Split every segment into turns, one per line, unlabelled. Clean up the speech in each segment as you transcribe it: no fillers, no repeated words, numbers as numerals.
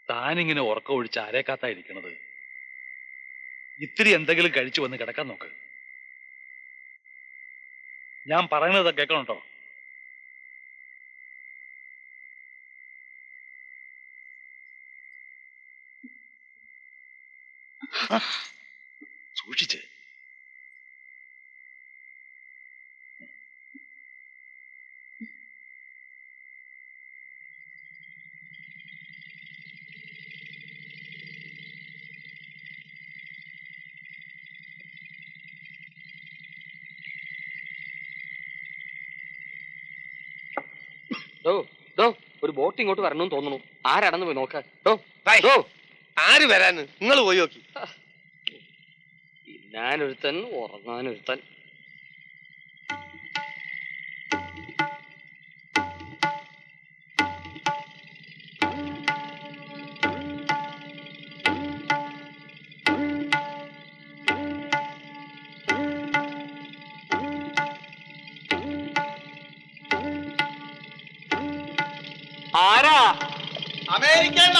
താനിങ്ങനെ ഉറക്കം ഒഴിച്ച് ആരേക്കാത്തായിരിക്കണത്. ഇത്തിരി എന്തെങ്കിലും കഴിച്ചു വന്ന് കിടക്കാൻ നോക്ക്. ഞാൻ പറയുന്നത് കേൾക്കണം കേട്ടോ. സൂക്ഷിച്ച്.
ഒരു ബോട്ട് ഇങ്ങോട്ട് വരണമെന്ന് തോന്നുന്നു. ആരാണെന്ന് പോയി നോക്കാൻ.
ആര് വരാന്? നിങ്ങൾ പോയി നോക്കി.
തിന്നാനൊരുത്തൻ, ഉറങ്ങാനൊരുത്തൻ. ആരാ?
അമേരിക്കണ്ട.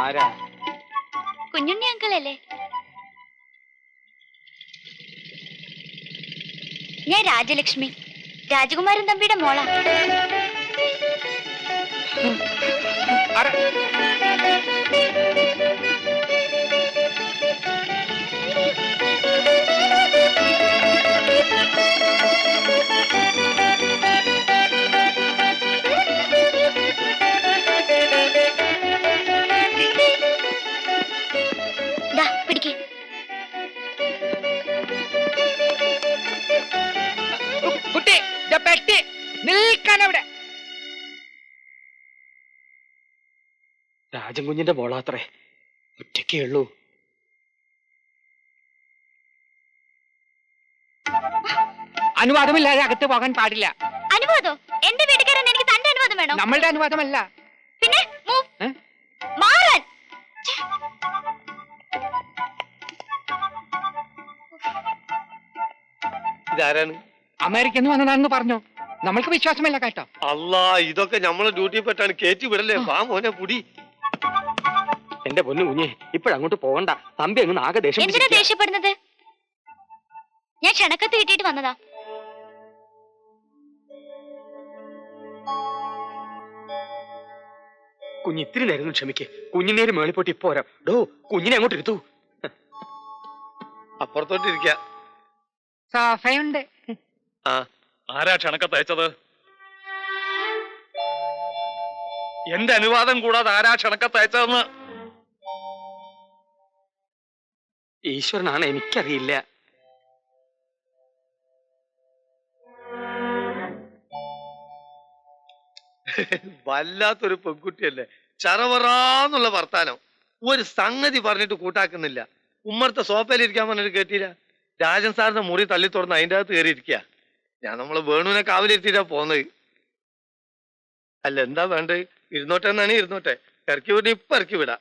ആരാ?
കുഞ്ഞുണ്ണി അങ്കിളല്ലേ? ഞാൻ രാജലക്ഷ്മി, രാജകുമാരൻ തമ്പിയുടെ മോളാ. പിടിക്കേ.
കുട്ടി പെട്ടി നിൽക്കാനവിടെ.
രാജൻ കുഞ്ഞിന്റെ മോളാത്രേ. ഒറ്റയ്ക്കേ ഉള്ളൂ.
അനുവാദമില്ലാതെ അകത്ത് പോകാൻ പാടില്ല.
അനുവാദോ? എന്റെ വീട്ടുകാരൻ എനിക്ക് തന്റെ അനുവാദം വേണം.
നമ്മളുടെ അനുവാദമല്ല.
പിന്നെ മാറാൻ.
ഇതാരാണ്?
അമേരിക്കന്ന് വന്നതാണെന്ന് പറഞ്ഞു. നമ്മൾക്ക് വിശ്വാസമില്ല കേട്ടോ.
അല്ലാ, ഇതൊക്കെ നമ്മളെ ഡ്യൂട്ടി പെട്ടാണ്. കേറ്റി വിടല്ലേ. വാ മോനെ പുടി.
എന്റെ പൊന്നു കുഞ്ഞെ, ഇപ്പോഴങ്ങോട്ട് പോകണ്ട. തമ്പി അങ്ങ് ആകെ
എന്തിനാ ദേഷ്യപ്പെടുന്നത്? ഞാൻ ക്ഷണക്കത്ത് കിട്ടിയിട്ട് വന്നതാ.
കുഞ്ഞ് ഇത്തിരി നേരം ക്ഷമിക്കേ. കുഞ്ഞിനേര് മേളിപ്പോട്ട് ഇപ്പൊ വരാം. ഡോ, കുഞ്ഞിനെ അങ്ങോട്ട് ഇരുത്തു.
അപ്പുറത്തോട്ടിരിക്ക.
സോഫയുണ്ട്.
ആരാ ക്ഷണക്കത്ത് അയച്ചത്? എന്റെ അനുവാദം കൂടാതെ ആരാ ക്ഷണക്കത്ത് അയച്ചതെന്ന്?
ഈശ്വരനാണ്, എനിക്കറിയില്ല.
വല്ലാത്തൊരു പെൺകുട്ടിയല്ലേ. ചറവറാന്നുള്ള വർത്താനം. ഒരു സംഗതി പറഞ്ഞിട്ട് കൂട്ടാക്കുന്നില്ല. ഉമ്മറത്തെ സോഫയിലിരിക്കാൻ പറഞ്ഞിട്ട് കേട്ടില്ല. രാജൻ സാറിന്റെ മുറി തള്ളി തുറന്ന് അതിൻ്റെ അകത്ത് കയറിയിരിക്കുക. ഞാൻ നമ്മള് വേണുവിനെ കാവലിരുത്തിട്ടാ പോന്നത്. അല്ല, എന്താ വേണ്ടത്? ഇരുന്നോട്ടെ എന്നാണ്. ഇരുന്നോട്ടെ. ഇറക്കി വിട. ഇപ്പൊ ഇറക്കി വിടാ.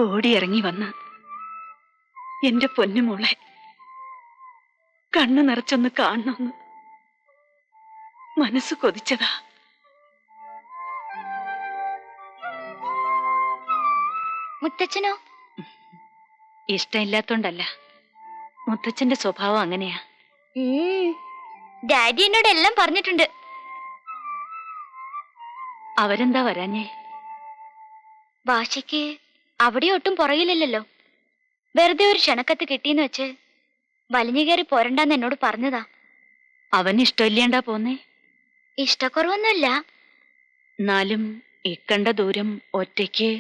ഓടിയിറങ്ങി വന്ന് എന്റെ പൊന്നുമോളെ കണ്ണു നിറച്ചൊന്ന് കാണണമെന്ന് മനസ്സ് കൊതിച്ചതാ.
മുത്തച്ഛനോ?
ഇഷ്ടമില്ലാത്തോണ്ടല്ല, മുത്തച്ഛന്റെ സ്വഭാവം അങ്ങനെയാ.
ഡാഡി എന്നോട് എല്ലാം പറഞ്ഞിട്ടുണ്ട്.
അവരെന്താ വരാഞ്ഞേ?
ഭാഷയ്ക്ക് അവിടെ ഒട്ടും പുറകില്ലല്ലോ. വെറുതെ ഒരു ക്ഷണക്കത്ത് കിട്ടിയെന്ന് വെച്ച് വലിഞ്ഞു കയറി പോരണ്ടെന്ന് എന്നോട് പറഞ്ഞതാ.
അവന് ഇഷ്ടമില്ലാണ്ടാ പോന്നേ?
ഇഷ്ടക്കുറവൊന്നുമില്ല.
എന്നാലും ഇക്കണ്ട ദൂരം ഒറ്റയ്ക്ക്.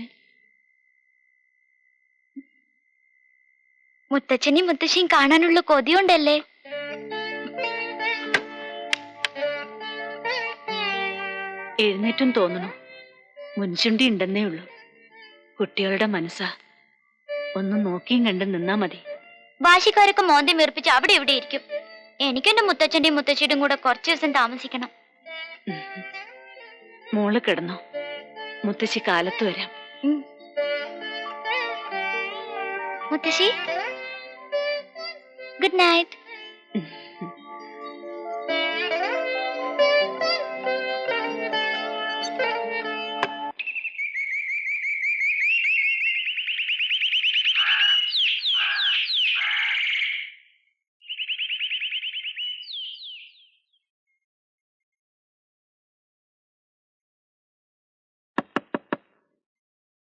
മുത്തച്ഛനെയും മുത്തശ്ശിയും കാണാനുള്ള കൊതിയുണ്ടല്ലേ?
എഴുന്നേറ്റും തോന്നണു. മുൻചുണ്ടി ഉണ്ടെന്നേ ഉള്ളൂ. കുട്ടികളുടെ മനസ്സാ. ഒന്ന് നോക്കിയും കണ്ട് നിന്നാ മതി.
ഭാഷക്കാരൊക്കെ മോന്തി വീർപ്പിച്ച് അവിടെ ഇവിടെ ഇരിക്കും. എനിക്കെന്റെ മുത്തച്ഛന്റെയും മുത്തശ്ശിയുടെയും കൂടെ കുറച്ചു ദിവസം താമസിക്കണം.
മോള് കിടന്നോ, മുത്തശ്ശി കാലത്ത് വരാം.
മുത്തശ്ശി, ഗുഡ് നൈറ്റ്.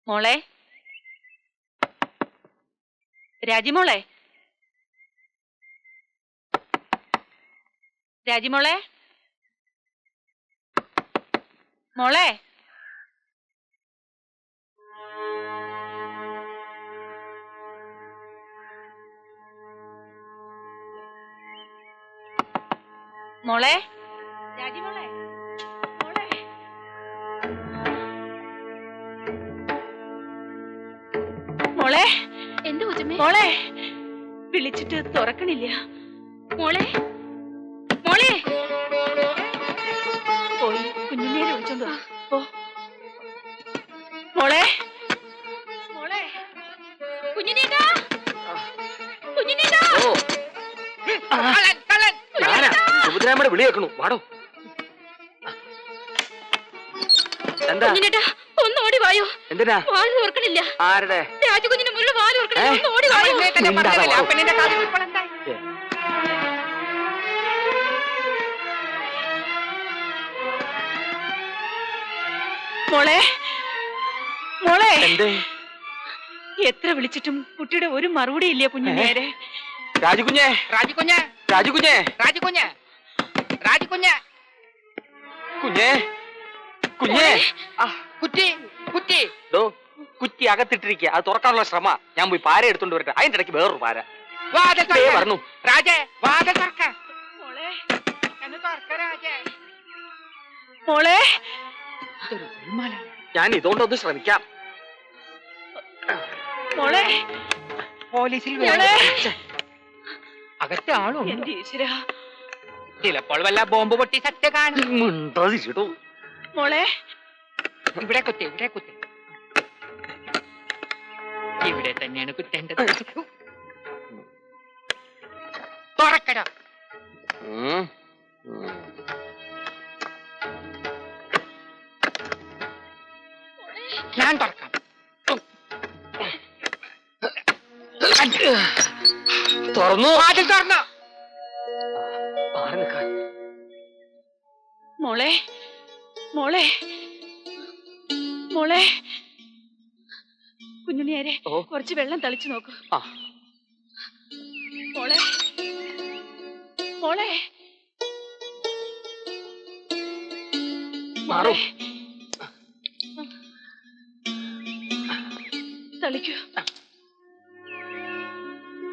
മോളെ, രാജിമോളെ, രാജിമോളെ, മോളെ. മോളെ, രാജിമോളെ, മോളെ. മോളെ,
എന്ത് കൊച്ചമ്മേ?
മോളെ, വിളിച്ചിട്ട് തുറക്കണില്ല.
മോളെ, മോളെ.
പോയി കുഞ്ഞുണ്ണിയെ വിളിച്ചോണ്ട് വാ. പോ. മോളെ, മോളെ.
കുഞ്ഞിനേട്ടാ, കുഞ്ഞിനേട്ടാ.
ഞാനാ സുഭദ്രാമ്മയുടെ വിളി കേൾക്കണു. വാടോ. എന്താ
കുഞ്ഞിനേട്ടാ, ഒന്ന് ഓടി വായോ.
എന്തിനാ?
വാല് ഓർക്കണില്ല.
ആരുടെ?
രാജകുഞ്ഞിന്റെ മുള്ള വാല് ഓർക്കണില്ല. ഒന്ന് ഓടി വായോ.
മോളെ, മോളെ.
എന്തേ?
എത്ര വിളിച്ചിട്ടും കുട്ടിയുടെ ഒരു മറുപടി ഇല്ല കുഞ്ഞുണ്ണേരെ.
രാജകുഞ്ഞേ,
രാജിക്കുഞ്ഞ്,
രാജകുഞ്ഞേ,
രാജിക്കുഞ്ഞ്, രാജിക്കുഞ്ഞ്.
കുഞ്ഞേ, കുഞ്ഞേ.
കുറ്റി, കുറ്റി.
ഡോ, കുറ്റി അകത്തിട്ടിരിക്കുക. അത് തുറക്കാനുള്ള ശ്രമ. ഞാൻ പോയി പാര എടുത്തോണ്ട് വരട്ടെ. അതിന്റെ ഇടയ്ക്ക് വേറൊരു പാര
വാതിൽ
ദേ പറഞ്ഞു.
രാജേ, വാതിൽ തുറക്ക.
മോളെ,
എന്ന് തുറക്ക രാജേ.
മോളെ.
ഞാൻ ഇതുകൊണ്ടൊന്ന് ശ്രമിക്കാം.
മോളെ,
പോലീസിൽ
മോളെ.
അകത്ത് ആളും
എന്റെ ഈശ്വരാ.
ചിലപ്പോൾ വല്ല ബോംബ് പൊട്ടി സത്യ കാണും.
മിണ്ടാതിരിക്കട്ടോ.
മോളെ,
ഇവിടെ കുത്തി, ഇവിടെ കുത്തി. ഇവിടെ തന്നെയാണ് കുത്തേണ്ടത്. തുറക്കട. ഞാൻ തുറക്കാം.
തുറന്നു.
വാതിൽ തുറന്നു.
മാറി നിൽക്കാൻ.
മോളെ, മോളെ, മോളെ. കുഞ്ഞുണ്ണിയാരെ,
ഓ.
കുറച്ച് വെള്ളം തളിച്ചു നോക്കൂ.
ആ.
മോളെ, മോളെ.
മാറൂ.
തളിക്കൂ.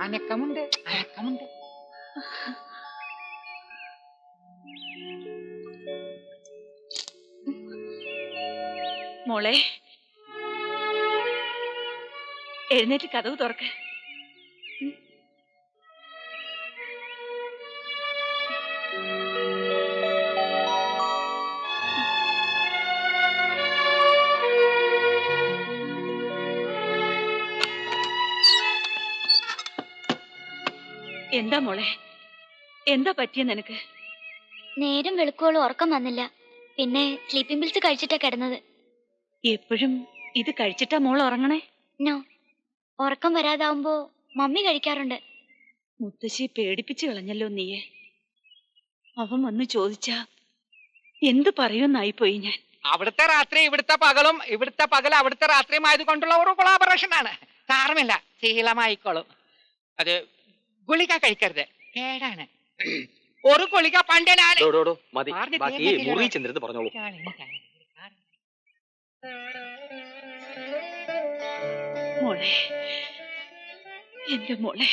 അനക്കമുണ്ട്, അനക്കമുണ്ട്.
മോളെ, എഴുന്നേറ്റ് കതവ് തുറക്ക്. എന്താ മോളെ, എന്താ പറ്റിയ നിനക്ക്?
നേരം വെളുക്കോളം ഉറക്കം വന്നില്ല. പിന്നെ സ്ലീപ്പിംഗ് പിൽസ് കഴിച്ചിട്ടാ കിടന്നത്.
എപ്പോഴും ഇത് കഴിച്ചിട്ടാ മോൾ ഉറങ്ങണേ?
നോ, ഉറക്കം വരാതാവുമ്പോ മമ്മി കഴിക്കാറുണ്ട്.
മുത്തശ്ശി പേടിപ്പിച്ചു കളഞ്ഞല്ലോ നീയെ. അവൻ വന്ന് ചോദിച്ചാ എന്ത് പറയുമെന്നായിപ്പോയി ഞാൻ.
അവിടുത്തെ രാത്രി ഇവിടുത്തെ പകലും, ഇവിടുത്തെ പകൽ അവിടുത്തെ രാത്രിയും ആയതുകൊണ്ടുള്ള ഒരു കൊളാബറേഷൻ ആണ്. സാരമില്ല, ശീലമായിക്കോളും. അത് ഗുളിക കഴിക്കരുത്, കേടാണ്. ഒരു ഗുളിക പണ്ട് ഞാൻ
മതി,
മാറി
ബാക്കി
തീർന്നിട്ടില്ല.
മുറി ചെന്നിരുന്ന് പറഞ്ഞോളൂ.
മോളെ, എന്റെ മോളെ.